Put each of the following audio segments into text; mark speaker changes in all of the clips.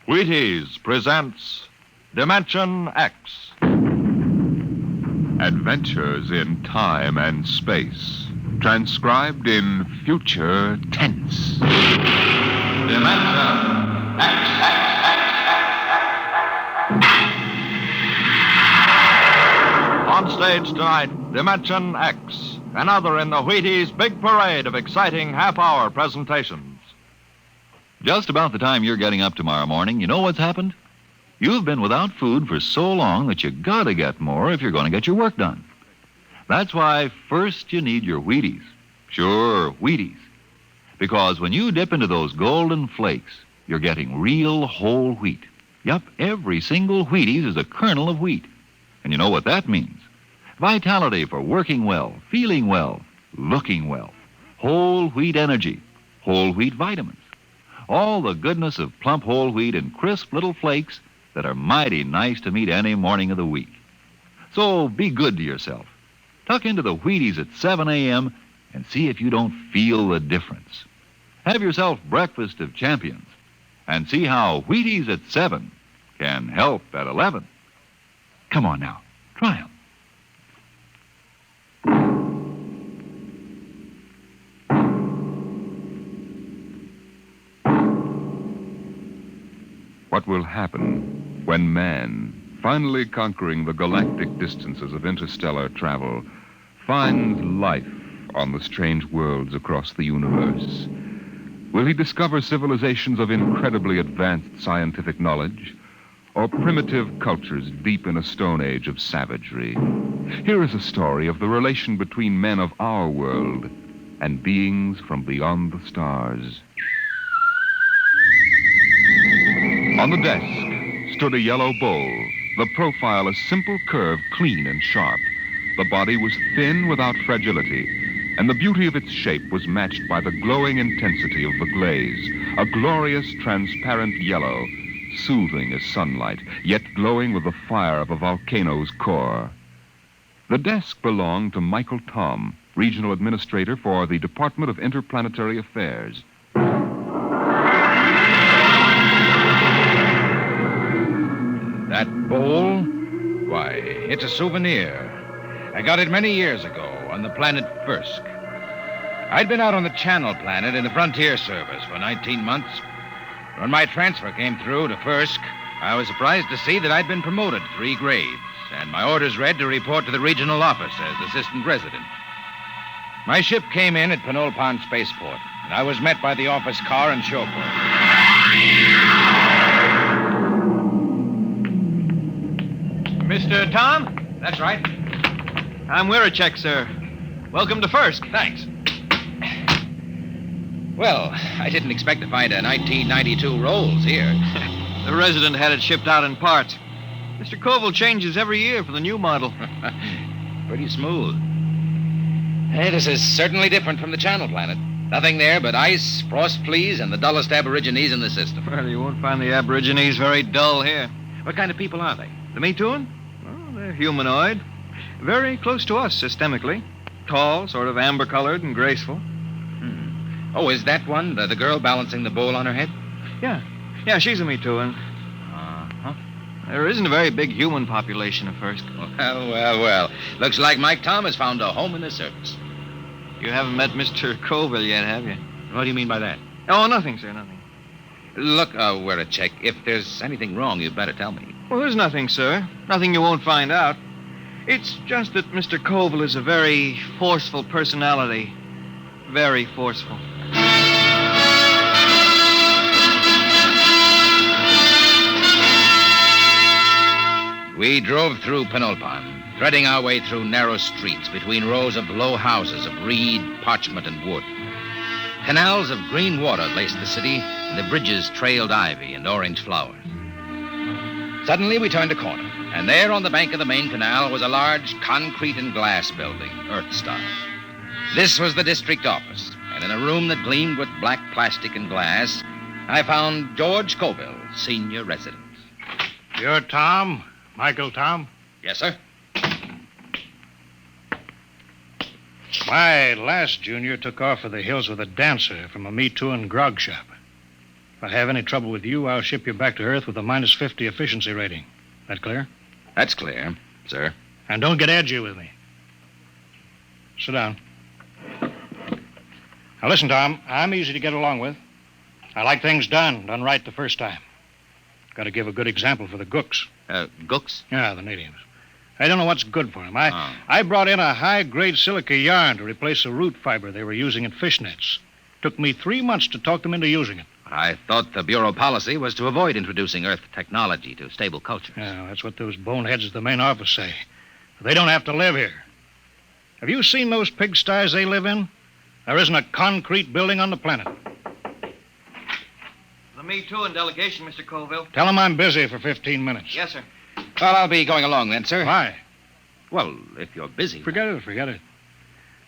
Speaker 1: Wheaties presents Dimension X. Adventures in time and space, transcribed in future tense. Dimension X. On stage tonight, Dimension X, another in the Wheaties' big parade of exciting half-hour presentations.
Speaker 2: Just about the time you're getting up tomorrow morning, you know what's happened? You've been without food for so long that you gotta get more if you're going to get your work done. That's why first you need your Wheaties. Sure, Wheaties. Because when you dip into those golden flakes, you're getting real whole wheat. Yup, every single Wheaties is a kernel of wheat. And you know what that means? Vitality for working well, feeling well, looking well. Whole wheat energy, whole wheat vitamins. All the goodness of plump whole wheat in crisp little flakes that are mighty nice to meet any morning of the week. So be good to yourself. Tuck into the Wheaties at 7 a.m. and see if you don't feel the difference. Have yourself breakfast of champions and see how Wheaties at 7 can help at 11. Come on now, try them.
Speaker 1: What will happen when man, finally conquering the galactic distances of interstellar travel, finds life on the strange worlds across the universe? Will he discover civilizations of incredibly advanced scientific knowledge, or primitive cultures deep in a stone age of savagery? Here is a story of the relation between men of our world and beings from beyond the stars. On the desk stood a yellow bowl, the profile a simple curve, clean and sharp. The body was thin without fragility, and the beauty of its shape was matched by the glowing intensity of the glaze, a glorious transparent yellow, soothing as sunlight, yet glowing with the fire of a volcano's core. The desk belonged to Michael Tom, Regional Administrator for the Department of Interplanetary Affairs.
Speaker 3: That bowl? Why, it's a souvenir. I got it many years ago on the planet Firsk. I'd been out on the Channel Planet in the Frontier Service for 19 months. When my transfer came through to Firsk, I was surprised to see that I'd been promoted 3 grades, and my orders read to report to the regional office as assistant resident. My ship came in at Penolpon Spaceport, and I was met by the office car and chauffeur.
Speaker 4: Mr. Tom? That's right. I'm Wirachek, sir. Welcome to Firsk. Thanks.
Speaker 3: Well, I didn't expect to find a 1992 Rolls here.
Speaker 4: The resident had it shipped out in parts. Mr. Koval changes every year for the new model.
Speaker 3: Pretty smooth. Hey, this is certainly different from the Channel Planet. Nothing there but ice, frost fleas, and the dullest aborigines in the system.
Speaker 4: Well, you won't find the aborigines very dull here.
Speaker 3: What kind of people are they?
Speaker 4: The Mituan? Well, they're humanoid. Very close to us systemically. Tall, sort of amber-colored and graceful.
Speaker 3: Oh, is that one, the girl balancing the bowl on her head?
Speaker 4: Yeah, she's a Mituan.
Speaker 3: Uh-huh.
Speaker 4: There isn't a very big human population at first.
Speaker 3: Well. Looks like Mike Tom has found a home in the service.
Speaker 4: You haven't met Mr. Koval yet, have you?
Speaker 3: What do you mean by that?
Speaker 4: Oh, nothing, sir, nothing.
Speaker 3: Look, Wirachek, if there's anything wrong, you'd better tell me.
Speaker 4: Well, there's nothing, sir. Nothing you won't find out. It's just that Mr. Koval is a very forceful personality. Very forceful.
Speaker 3: We drove through Penolpon, threading our way through narrow streets between rows of low houses of reed, parchment, and wood. Canals of green water laced the city, and the bridges trailed ivy and orange flowers. Suddenly, we turned a corner, and there on the bank of the main canal was a large concrete and glass building, Earth Star. This was the district office, and in a room that gleamed with black plastic and glass, I found George Colville, senior resident.
Speaker 5: You're Tom? Michael Tom?
Speaker 3: Yes, sir.
Speaker 5: My last junior took off for the hills with a dancer from a Me Too and grog shop. If I have any trouble with you, I'll ship you back to Earth with a minus 50 efficiency rating. That clear?
Speaker 3: That's clear, sir.
Speaker 5: And don't get edgy with me. Sit down. Now listen, Tom, I'm easy to get along with. I like things done right the first time. Got to give a good example for the gooks.
Speaker 3: Gooks?
Speaker 5: Yeah, the natives. I don't know what's good for them. I brought in a high-grade silica yarn to replace the root fiber they were using in fish nets. Took me 3 months to talk them into using it.
Speaker 3: I thought the Bureau policy was to avoid introducing Earth technology to stable cultures.
Speaker 5: Yeah, that's what those boneheads at the main office say. They don't have to live here. Have you seen those pigsties they live in? There isn't a concrete building on the planet.
Speaker 4: The Me Too and delegation, Mr. Colville.
Speaker 5: Tell them I'm busy for 15 minutes.
Speaker 4: Yes, sir.
Speaker 3: Well, I'll be going along then, sir.
Speaker 5: Why?
Speaker 3: Well, if you're busy.
Speaker 5: Forget it.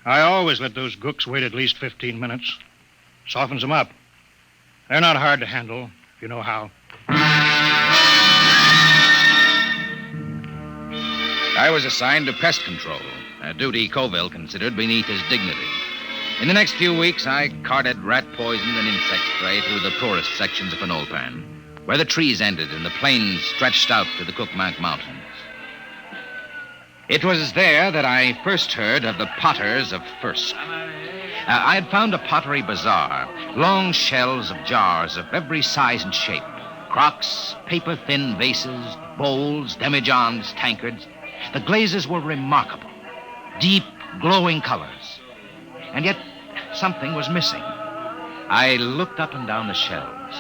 Speaker 5: I always let those gooks wait at least 15 minutes. Softens them up. They're not hard to handle, if you know how.
Speaker 3: I was assigned to pest control, a duty Colville considered beneath his dignity. In the next few weeks, I carted rat poison and insect spray through the poorest sections of Penolpan, where the trees ended and the plains stretched out to the Cookmank Mountains. It was there that I first heard of the potters of Firsk. I had found a pottery bazaar, long shelves of jars of every size and shape, crocks, paper-thin vases, bowls, demijohns, tankards. The glazes were remarkable, deep, glowing colors. And yet, something was missing. I looked up and down the shelves.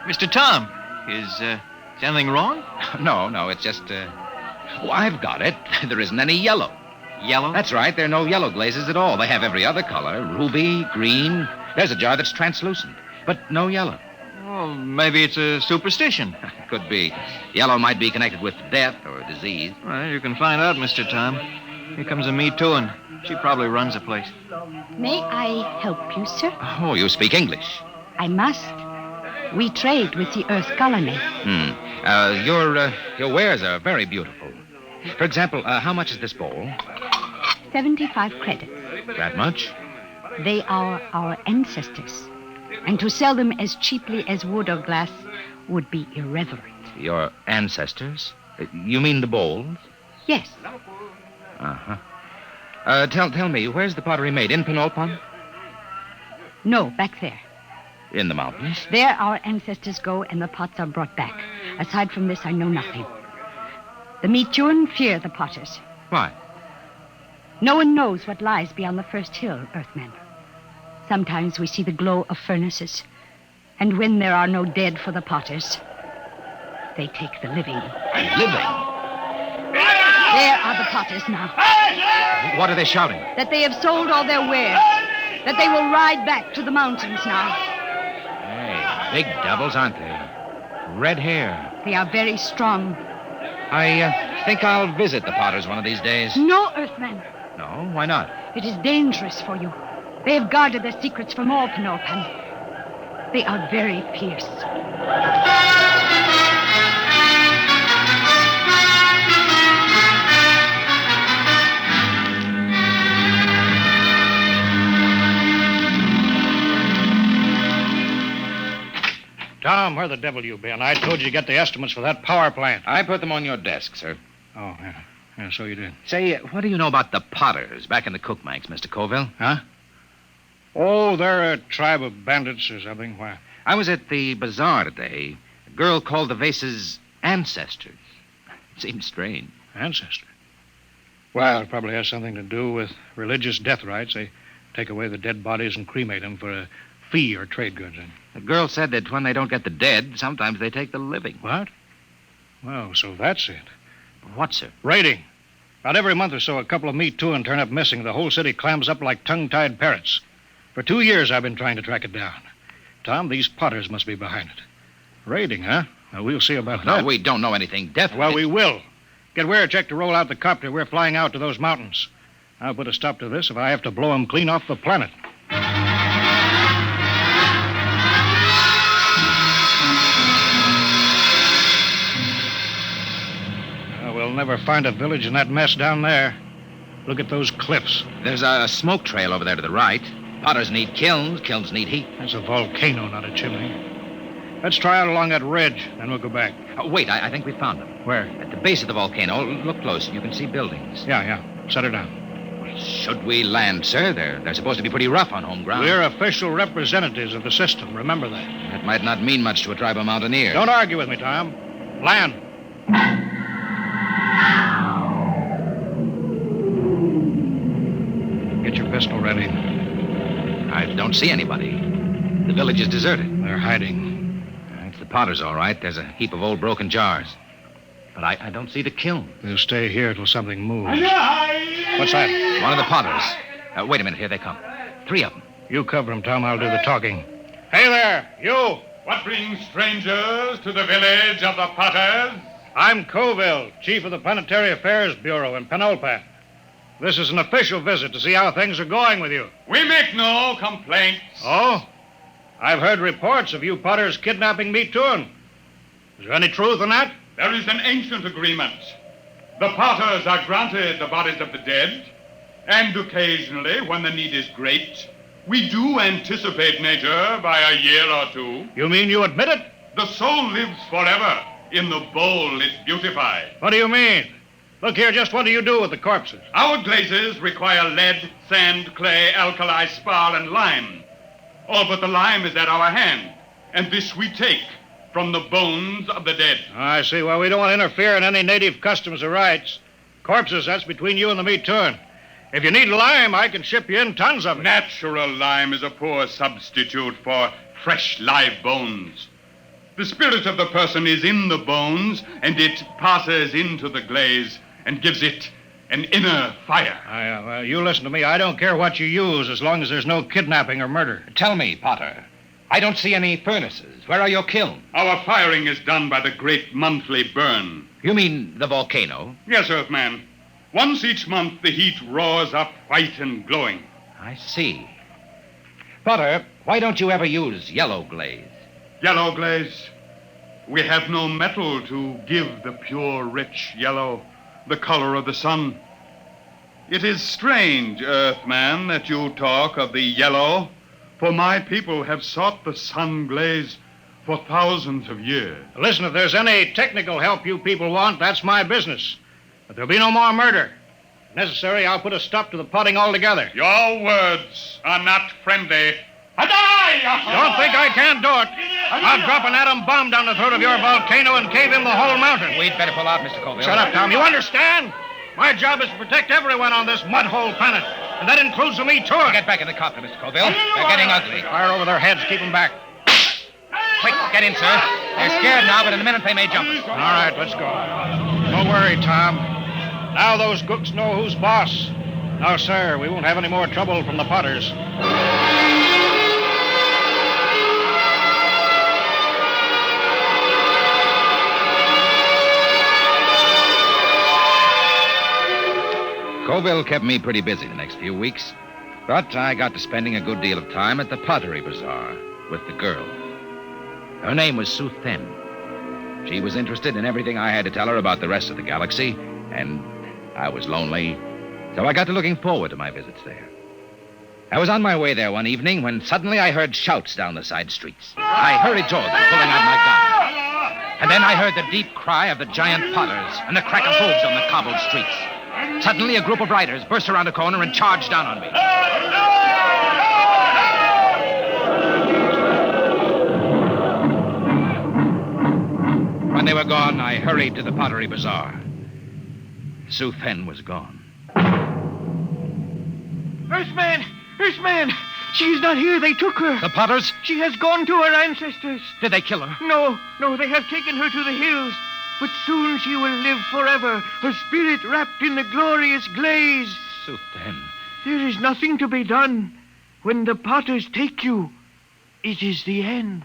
Speaker 4: Mr. Tom, is anything wrong?
Speaker 3: No, it's just, I've got it. There isn't any yellow.
Speaker 4: Yellow?
Speaker 3: That's right, there are no yellow glazes at all. They have every other color, ruby, green. There's a jar that's translucent, but no yellow.
Speaker 4: Well, maybe it's a superstition.
Speaker 3: Could be. Yellow might be connected with death or disease.
Speaker 4: Well, you can find out, Mr. Tom. Here comes a Me Too, and she probably runs the place.
Speaker 6: May I help you, sir?
Speaker 3: Oh, you speak English.
Speaker 6: I must. We trade with the Earth colony.
Speaker 3: Your wares are very beautiful. For example, how much is this bowl?
Speaker 6: 75 credits.
Speaker 3: That much?
Speaker 6: They are our ancestors. And to sell them as cheaply as wood or glass would be irreverent.
Speaker 3: Your ancestors? You mean the bowls?
Speaker 6: Yes.
Speaker 3: Uh-huh. Tell me, where's the pottery made? In Penolpan?
Speaker 6: No, back there.
Speaker 3: In the mountains?
Speaker 6: There our ancestors go and the pots are brought back. Aside from this, I know nothing. The Metuan fear the potters.
Speaker 3: Why?
Speaker 6: No one knows what lies beyond the first hill, Earthmen. Sometimes we see the glow of furnaces. And when there are no dead for the potters, they take the living.
Speaker 3: Living?
Speaker 6: There are the potters now.
Speaker 3: What are they shouting?
Speaker 6: That they have sold all their wares. That they will ride back to the mountains now.
Speaker 3: Hey, big devils, aren't they? Red hair.
Speaker 6: They are very strong.
Speaker 3: I think I'll visit the potters one of these days.
Speaker 6: No, Earthmen.
Speaker 3: No? Why not?
Speaker 6: It is dangerous for you. They have guarded their secrets from all Penolpan. They are very fierce.
Speaker 5: Tom, where the devil you been? I told you to get the estimates for that power plant.
Speaker 3: I put them on your desk, sir.
Speaker 5: Oh, yeah. Yeah, so you did.
Speaker 3: Say, what do you know about the potters back in the Cookmanks, Mr. Colville?
Speaker 5: Huh? Oh, they're a tribe of bandits or something. Why?
Speaker 3: I was at the bazaar today. A girl called the vases ancestors. It seems strange.
Speaker 5: Ancestor? Well, it probably has something to do with religious death rites. They take away the dead bodies and cremate them for a fee or trade goods.
Speaker 3: The girl said that when they don't get the dead, sometimes they take the living.
Speaker 5: What? Well, so that's it.
Speaker 3: What, sir?
Speaker 5: Raiding. About every month or so, a couple of Me Too and turn up missing. The whole city clams up like tongue-tied parrots. For 2 years, I've been trying to track it down. Tom, these potters must be behind it. Raiding, huh? Well, we'll see about that.
Speaker 3: No, we don't know anything definite.
Speaker 5: Well, we will. Get Weircheck to roll out the copter. We're flying out to those mountains. I'll put a stop to this if I have to blow them clean off the planet. We'll never find a village in that mess down there. Look at those cliffs.
Speaker 3: There's a smoke trail over there to the right. Potters need kilns. Kilns need heat.
Speaker 5: That's a volcano, not a chimney. Let's try out along that ridge, then we'll go back.
Speaker 3: Wait, I think we found them.
Speaker 5: Where?
Speaker 3: At the base of the volcano. Look close. You can see buildings.
Speaker 5: Yeah. Set her down.
Speaker 3: Should we land, sir? They're supposed to be pretty rough on home ground.
Speaker 5: We're official representatives of the system. Remember that.
Speaker 3: That might not mean much to a tribe of mountaineers.
Speaker 5: Don't argue with me, Tom. Land. Get your pistol ready.
Speaker 3: I don't see anybody. The village is deserted.
Speaker 5: They're hiding.
Speaker 3: It's the Potters, all right. There's a heap of old broken jars. But I don't see the kiln.
Speaker 5: We'll stay here till something moves. What's that?
Speaker 3: One of the Potters. Wait a minute. Here they come. 3 of them.
Speaker 5: You cover them, Tom. I'll do the talking. Hey there, you!
Speaker 7: What brings strangers to the village of the Potters?
Speaker 5: I'm Coville, chief of the Planetary Affairs Bureau in Penulpan. This is an official visit to see how things are going with you.
Speaker 7: We make no complaints.
Speaker 5: Oh? I've heard reports of you Potters kidnapping me, too. Is there any truth in that?
Speaker 7: There is an ancient agreement. The Potters are granted the bodies of the dead, and occasionally, when the need is great, we do anticipate nature by a year or 2.
Speaker 5: You mean you admit it?
Speaker 7: The soul lives forever in the bowl it's beautified.
Speaker 5: What do you mean? Look here, just what do you do with the corpses?
Speaker 7: Our glazes require lead, sand, clay, alkali, spar, and lime. All but the lime is at our hand, and this we take from the bones of the dead.
Speaker 5: I see. Well, we don't want to interfere in any native customs or rights. Corpses, that's between you and the meat turn. If you need lime, I can ship you in tons of it.
Speaker 7: Natural lime is a poor substitute for fresh live bones. The spirit of the person is in the bones, and it passes into the glaze and gives it an inner fire.
Speaker 5: Well, you listen to me. I don't care what you use as long as there's no kidnapping or murder.
Speaker 3: Tell me, Potter. I don't see any furnaces. Where are your kilns?
Speaker 7: Our firing is done by the great monthly burn.
Speaker 3: You mean the volcano?
Speaker 7: Yes, Earthman. Once each month, the heat roars up white and glowing.
Speaker 3: I see. Potter, why don't you ever use yellow glaze?
Speaker 7: Yellow glaze? We have no metal to give the pure, rich yellow, the color of the sun. It is strange, Earthman, that you talk of the yellow, for my people have sought the sun glaze for thousands of years.
Speaker 5: Listen, if there's any technical help you people want, that's my business. But there'll be no more murder. If necessary, I'll put a stop to the potting altogether.
Speaker 7: Your words are not friendly.
Speaker 5: Don't think I can't do it. I'll drop an atom bomb down the throat of your volcano and cave in the whole mountain.
Speaker 3: We'd better pull out, Mr. Colville.
Speaker 5: Shut up, Tom. You understand? My job is to protect everyone on this mud-hole planet. And that includes me, too.
Speaker 3: Get back in the copter, Mr. Colville. They're getting ugly.
Speaker 5: Fire over their heads. Keep them back.
Speaker 3: Quick, get in, sir. They're scared now, but in a minute they may jump us.
Speaker 5: All right, let's go. Don't worry, Tom. Now those gooks know who's boss. No, sir, we won't have any more trouble from the Potters.
Speaker 3: Colville kept me pretty busy the next few weeks, but I got to spending a good deal of time at the pottery bazaar with the girl. Her name was Sue Then. She was interested in everything I had to tell her about the rest of the galaxy, and I was lonely, so I got to looking forward to my visits there. I was on my way there one evening when suddenly I heard shouts down the side streets. I hurried toward them, pulling out my gun. And then I heard the deep cry of the giant potters and the crack of hooves on the cobbled streets. Suddenly, a group of riders burst around a corner and charged down on me. When they were gone, I hurried to the pottery bazaar. Sue Then was gone.
Speaker 4: Earthman! She's not here. They took her.
Speaker 3: The potters?
Speaker 4: She has gone to her ancestors.
Speaker 3: Did they kill her?
Speaker 4: No, they have taken her to the hills. But soon she will live forever, her spirit wrapped in the glorious glaze.
Speaker 3: Sue Then.
Speaker 4: There is nothing to be done. When the potters take you, it is the end.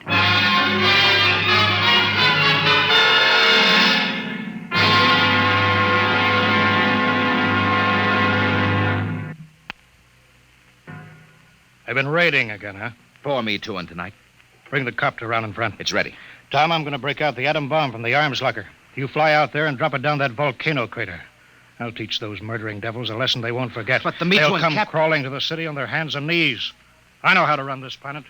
Speaker 5: They've been raiding again, huh?
Speaker 3: Pour me two in tonight.
Speaker 5: Bring the copter around in front.
Speaker 3: It's ready.
Speaker 5: Tom, I'm going to break out the atom bomb from the arms locker. You fly out there and drop it down that volcano crater. I'll teach those murdering devils a lesson they won't forget.
Speaker 3: But the Meat
Speaker 5: They'll
Speaker 3: One
Speaker 5: come crawling to the city on their hands and knees. I know how to run this planet.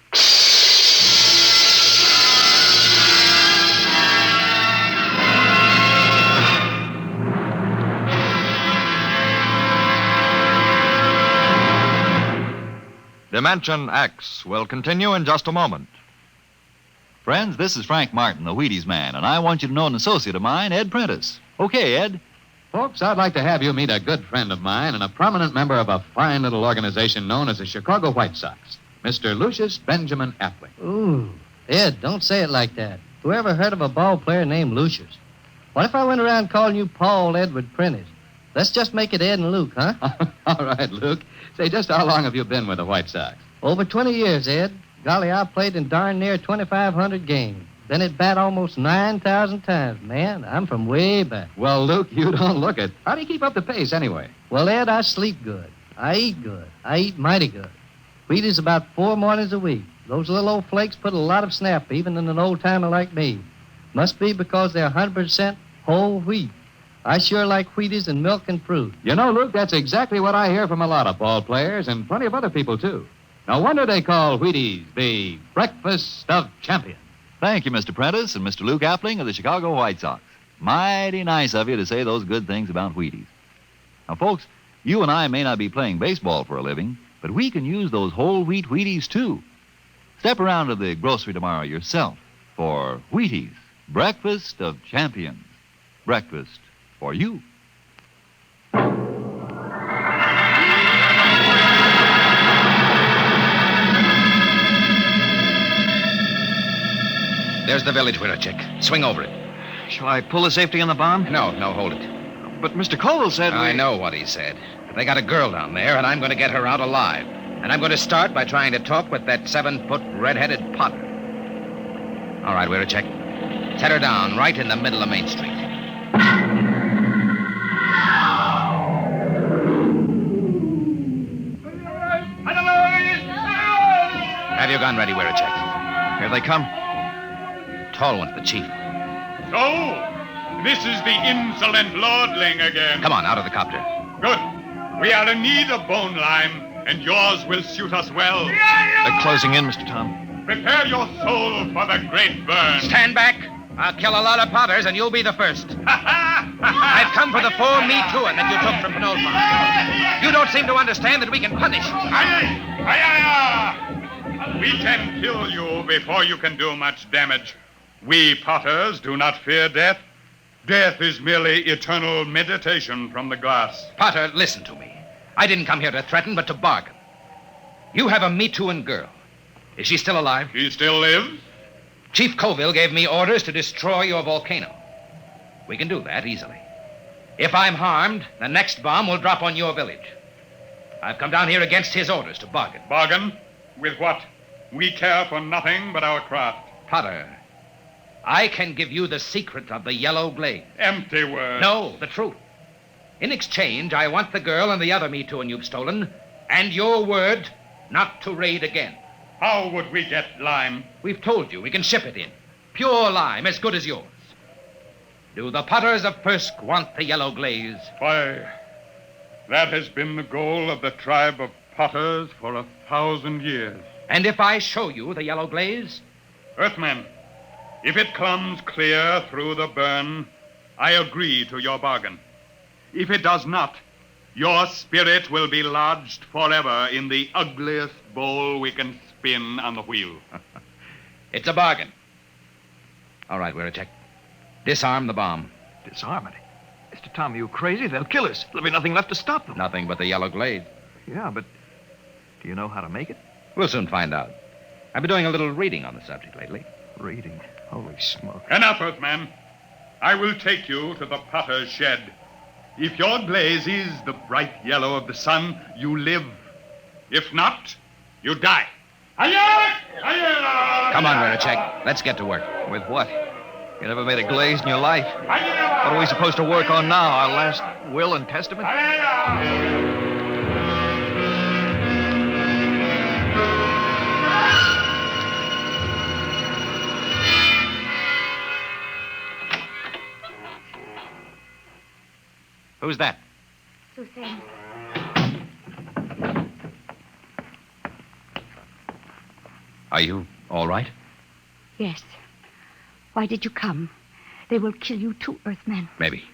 Speaker 8: Dimension X will continue in just a moment.
Speaker 2: Friends, this is Frank Martin, the Wheaties man, and I want you to know an associate of mine, Ed Prentice. Okay, Ed.
Speaker 9: Folks, I'd like to have you meet a good friend of mine and a prominent member of a fine little organization known as the Chicago White Sox, Mr. Lucius Benjamin Appling.
Speaker 10: Ooh, Ed, don't say it like that. Who ever heard of a ball player named Lucius? What if I went around calling you Paul Edward Prentice? Let's just make it Ed and Luke, huh?
Speaker 9: All right, Luke. Say, just how long have you been with the White Sox?
Speaker 10: Over 20 years, Ed. Golly, I played in darn near 2,500 games. Been at bat almost 9,000 times. Man, I'm from way back.
Speaker 9: Well, Luke, you don't look it. How do you keep up the pace anyway?
Speaker 10: Well, Ed, I sleep good. I eat good. I eat mighty good. Wheaties about 4 mornings a week. Those little old flakes put a lot of snap, even in an old-timer like me. Must be because they're 100% whole wheat. I sure like Wheaties and milk and fruit.
Speaker 9: You know, Luke, that's exactly what I hear from a lot of ball players and plenty of other people, too. No wonder they call Wheaties the breakfast of champions.
Speaker 2: Thank you, Mr. Prentice and Mr. Luke Appling of the Chicago White Sox. Mighty nice of you to say those good things about Wheaties. Now, folks, you and I may not be playing baseball for a living, but we can use those whole wheat Wheaties, too. Step around to the grocery tomorrow yourself for Wheaties, breakfast of champions. Breakfast for you.
Speaker 3: There's the village window, Chick. Swing over it.
Speaker 4: Shall I pull the safety on the bomb?
Speaker 3: No, hold it.
Speaker 4: But Mr. Colville said
Speaker 3: I know what he said. They got a girl down there, and I'm going to get her out alive. And I'm going to start by trying to talk with that 7-foot red-headed Potter. All right, we're a check. Set her down right in the middle of Main Street. Have your gun ready, we're a check.
Speaker 4: Here they come.
Speaker 3: Tall one's the chief.
Speaker 7: So, this is the insolent lordling again.
Speaker 3: Come on, out of the copter.
Speaker 7: Good. We are in need of bone lime, and yours will suit us well.
Speaker 4: They're closing in, Mr. Tom.
Speaker 7: Prepare your soul for the great burn.
Speaker 3: Stand back. I'll kill a lot of Potters, and you'll be the first. I've come for the full Me Too'ing that you took from Penolpon. You don't seem to understand that we can punish.
Speaker 7: We can kill you before you can do much damage. We Potters do not fear death. Death is merely eternal meditation from the glass.
Speaker 3: Potter, listen to me. I didn't come here to threaten, but to bargain. You have a Me Too'ing girl. Is she still alive?
Speaker 7: She still lives?
Speaker 3: Chief Colville gave me orders to destroy your volcano. We can do that easily. If I'm harmed, the next bomb will drop on your village. I've come down here against his orders to bargain.
Speaker 7: Bargain? With what? We care for nothing but our craft.
Speaker 3: Potter, I can give you the secret of the yellow glade.
Speaker 7: Empty words.
Speaker 3: No, the truth. In exchange, I want the girl and the other Me Too'ing you've stolen, and your word not to raid again.
Speaker 7: How would we get lime?
Speaker 3: We've told you we can ship it in. Pure lime, as good as yours. Do the Potters of Firsk want the yellow glaze?
Speaker 7: Why, that has been the goal of the tribe of Potters for 1,000 years.
Speaker 3: And if I show you the yellow glaze?
Speaker 7: Earthman, if it comes clear through the burn, I agree to your bargain. If it does not, your spirit will be lodged forever in the ugliest bowl we can spin on the wheel.
Speaker 3: It's a bargain. All right, we're a check. Disarm the bomb.
Speaker 4: Disarm it? Mr. Tom, are you crazy? They'll kill us. There'll be nothing left to stop them.
Speaker 3: Nothing but the yellow glaze.
Speaker 4: Yeah, but do you know how to make it?
Speaker 3: We'll soon find out. I've been doing a little reading on the subject lately.
Speaker 4: Reading? Holy smoke.
Speaker 7: Enough, Earthman. I will take you to the potter's shed. If your glaze is the bright yellow of the sun, you live. If not, you die.
Speaker 3: Come on, Veracek. Let's get to work.
Speaker 4: With what? You never made a glaze in your life. What are we supposed to work on now? Our last will and testament?
Speaker 3: Who's that?
Speaker 6: Suzanne.
Speaker 3: Are you all right?
Speaker 6: Yes. Why did you come? They will kill you too, Earthman.
Speaker 3: Maybe.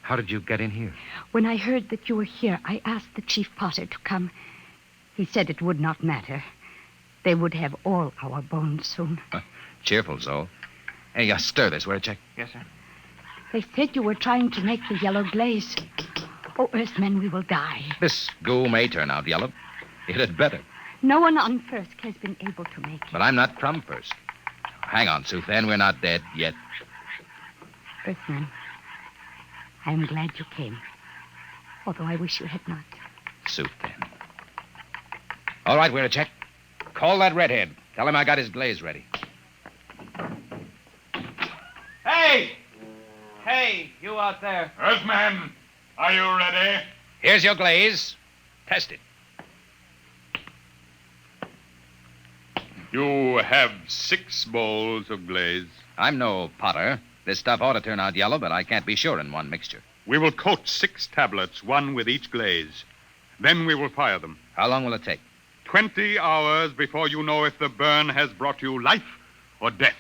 Speaker 3: How did you get in here?
Speaker 6: When I heard that you were here, I asked the Chief Potter to come. He said it would not matter. They would have all our bones soon.
Speaker 3: Cheerful soul. Hey, stir this, will you, Chick?
Speaker 4: Yes, sir.
Speaker 6: They said you were trying to make the yellow glaze. Oh, Earthmen, we will die.
Speaker 3: This goo may turn out yellow. It had better.
Speaker 6: No one on Firsk has been able to make it.
Speaker 3: But I'm not from Firsk. Hang on, Suthan. We're not dead yet.
Speaker 6: Earthman, I am glad you came. Although I wish you had not.
Speaker 3: Suthan. All right, we're a check. Call that redhead. Tell him I got his glaze ready.
Speaker 4: Hey! Hey, you out there.
Speaker 7: Earthman, are you ready?
Speaker 3: Here's your glaze. Test it.
Speaker 7: You have 6 bowls of glaze.
Speaker 3: I'm no potter. This stuff ought to turn out yellow, but I can't be sure in one mixture.
Speaker 7: We will coat 6 tablets, one with each glaze. Then we will fire them.
Speaker 3: How long will it take?
Speaker 7: 20 hours before you know if the burn has brought you life or death.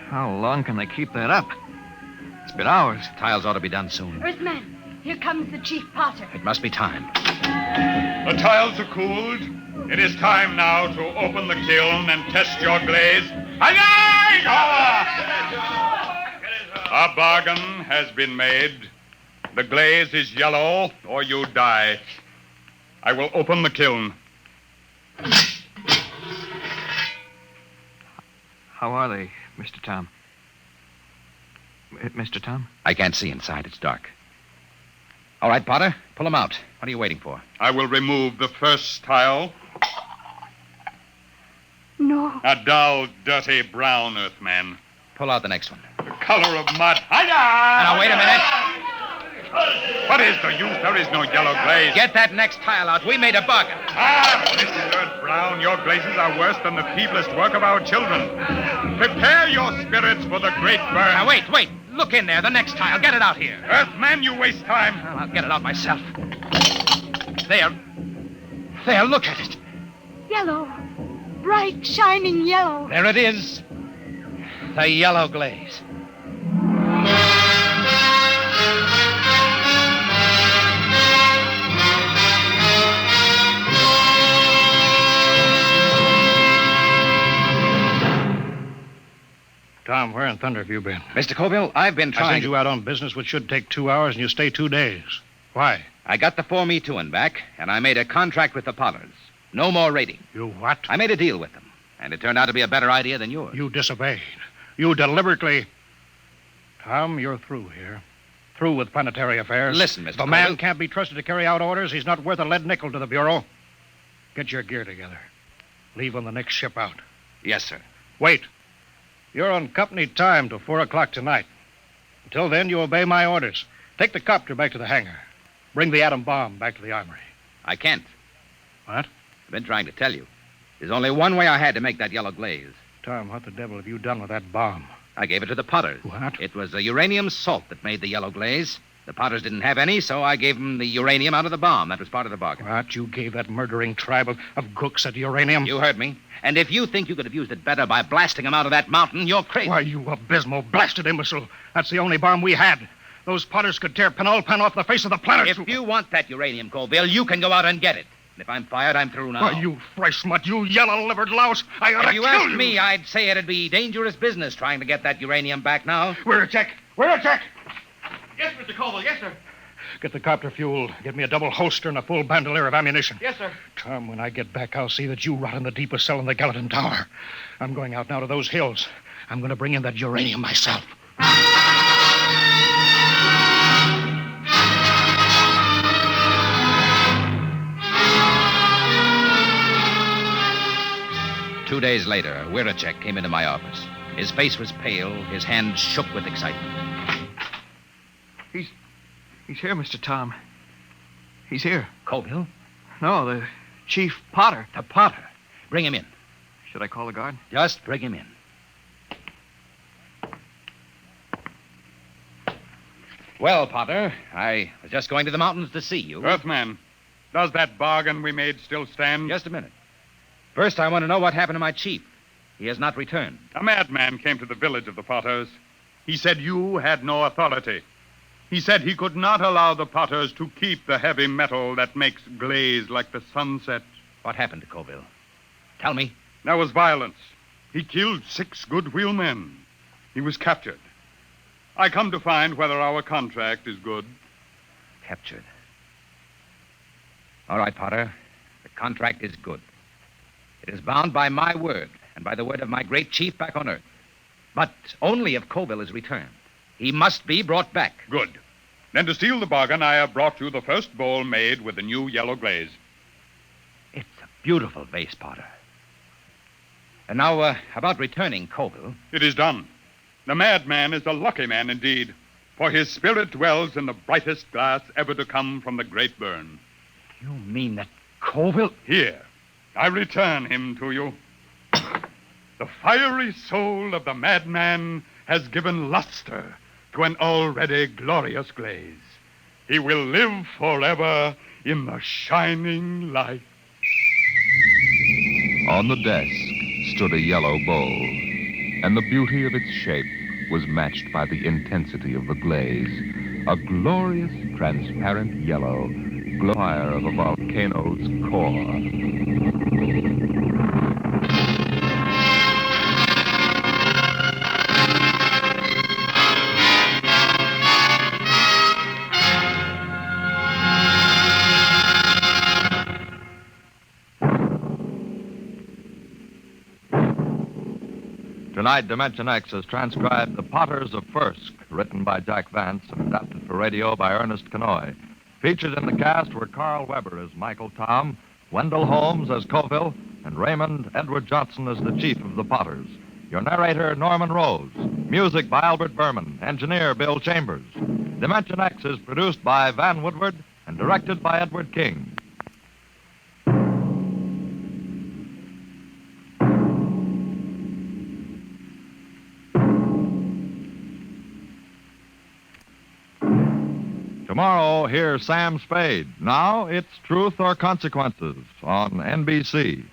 Speaker 4: How long can they keep that up? It's been hours.
Speaker 3: Tiles ought to be done soon.
Speaker 6: Earthman, here comes the chief potter.
Speaker 3: It must be time.
Speaker 7: The tiles are cooled. It is time now to open the kiln and test your glaze. A bargain has been made. The glaze is yellow, or you die. I will open the kiln.
Speaker 4: How are they, Mr. Tom? Mr. Tom?
Speaker 3: I can't see inside. It's dark. All right, Potter, pull them out. What are you waiting for?
Speaker 7: I will remove the first tile.
Speaker 6: No.
Speaker 7: A dull, dirty brown, Earthman.
Speaker 3: Pull out the next one.
Speaker 7: The color of mud.
Speaker 3: Now, wait a minute.
Speaker 7: What is the use? There is no yellow glaze.
Speaker 3: Get that next tile out. We made a bargain.
Speaker 7: Mr. Brown, your glazes are worse than the feeblest work of our children. Prepare your spirits for the great burn.
Speaker 3: Now, wait. Look in there. The next tile. Get it out here.
Speaker 7: Earthman, you waste time.
Speaker 3: Well, I'll get it out myself. There. Look at it.
Speaker 6: Yellow. Bright, shining yellow.
Speaker 3: There it is. The yellow glaze.
Speaker 5: Tom, where in thunder have you been?
Speaker 3: Mr. Colville, I've been
Speaker 5: I
Speaker 3: trying
Speaker 5: send you out on business which should take 2 hours, and you stay 2 days. Why?
Speaker 3: I got the 4-me-2 back, and I made a contract with the Potters. No more raiding.
Speaker 5: You what?
Speaker 3: I made a deal with them, and it turned out to be a better idea than yours.
Speaker 5: You disobeyed. You deliberately... Tom, you're through here. Through with planetary affairs.
Speaker 3: Listen, Mr.
Speaker 5: If a
Speaker 3: Colville.
Speaker 5: man can't be trusted to carry out orders, he's not worth a lead nickel to the Bureau. Get your gear together. Leave on the next ship out.
Speaker 3: Yes, sir.
Speaker 5: Wait. You're on company time till 4 o'clock tonight. Until then, you obey my orders. Take the copter back to the hangar. Bring the atom bomb back to the armory.
Speaker 3: I can't.
Speaker 5: What?
Speaker 3: I've been trying to tell you. There's only one way I had to make that yellow glaze.
Speaker 5: Tom, what the devil have you done with that bomb?
Speaker 3: I gave it to the Potters.
Speaker 5: What?
Speaker 3: It was the uranium salt that made the yellow glaze. The Potters didn't have any, so I gave them the uranium out of the bomb. That was part of the bargain.
Speaker 5: What? You gave that murdering tribe of gooks that uranium?
Speaker 3: You heard me. And if you think you could have used it better by blasting them out of that mountain, you're crazy.
Speaker 5: Why, you abysmal, blasted imbecile. That's the only bomb we had. Those Potters could tear Penulpan off the face of the planet.
Speaker 3: If you want that uranium, Colville, you can go out and get it. And if I'm fired, I'm through now.
Speaker 5: Why, you fresh smut, you yellow-livered louse. I ought
Speaker 3: If
Speaker 5: to
Speaker 3: you
Speaker 5: kill
Speaker 3: asked
Speaker 5: you.
Speaker 3: me, I'd say it'd be dangerous business trying to get that uranium back now.
Speaker 5: Where a check? Where a check?
Speaker 4: Yes, Mr. Colville. Yes, sir.
Speaker 5: Get the copter fueled. Get me a double holster and a full bandolier of ammunition.
Speaker 4: Yes, sir.
Speaker 5: Tom, when I get back, I'll see that you rot in the deepest cell in the Gallatin Tower. I'm going out now to those hills. I'm going to bring in that uranium myself.
Speaker 3: 2 days later, Wiracek came into my office. His face was pale, his hands shook with excitement.
Speaker 4: He's here, Mr. Tom. He's here.
Speaker 3: Colville?
Speaker 4: No, the Chief Potter.
Speaker 3: The Potter. Bring him in.
Speaker 4: Should I call the guard?
Speaker 3: Just bring him in. Well, Potter, I was just going to the mountains to see you.
Speaker 7: Earthman, Does that bargain we made still stand?
Speaker 3: Just a minute. First, I want to know what happened to my chief. He has not returned.
Speaker 7: A madman came to the village of the Potters. He said you had no authority. He said he could not allow the Potters to keep the heavy metal that makes glaze like the sunset.
Speaker 3: What happened to Colville? Tell me.
Speaker 7: There was violence. He killed 6 good wheelmen. He was captured. I come to find whether our contract is good.
Speaker 3: Captured. All right, Potter. The contract is good. It is bound by my word and by the word of my great chief back on Earth. But only if Colville is returned. He must be brought back.
Speaker 7: Good. Then to seal the bargain, I have brought you the first bowl made with the new yellow glaze.
Speaker 3: It's a beautiful vase, Potter. And now, about returning Colville.
Speaker 7: It is done. The madman is a lucky man indeed, for his spirit dwells in the brightest glass ever to come from the great burn.
Speaker 3: You mean that Colville...
Speaker 7: Here, I return him to you. The fiery soul of the madman has given luster to an already glorious glaze. He will live forever in the shining light.
Speaker 1: On the desk stood a yellow bowl, and the beauty of its shape was matched by the intensity of the glaze. A glorious, transparent yellow, fire of a volcano's core.
Speaker 8: Tonight, Dimension X has transcribed The Potters of Firsk, written by Jack Vauntt and adapted for radio by Ernest Kenoy. Featured in the cast were Carl Weber as Michael Tom, Wendell Holmes as Colville, and Raymond Edward Johnson as the chief of the Potters. Your narrator, Norman Rose. Music by Albert Berman. Engineer, Bill Chambers. Dimension X is produced by Van Woodward and directed by Edward King. Tomorrow, hear Sam Spade. Now, it's Truth or Consequences on NBC.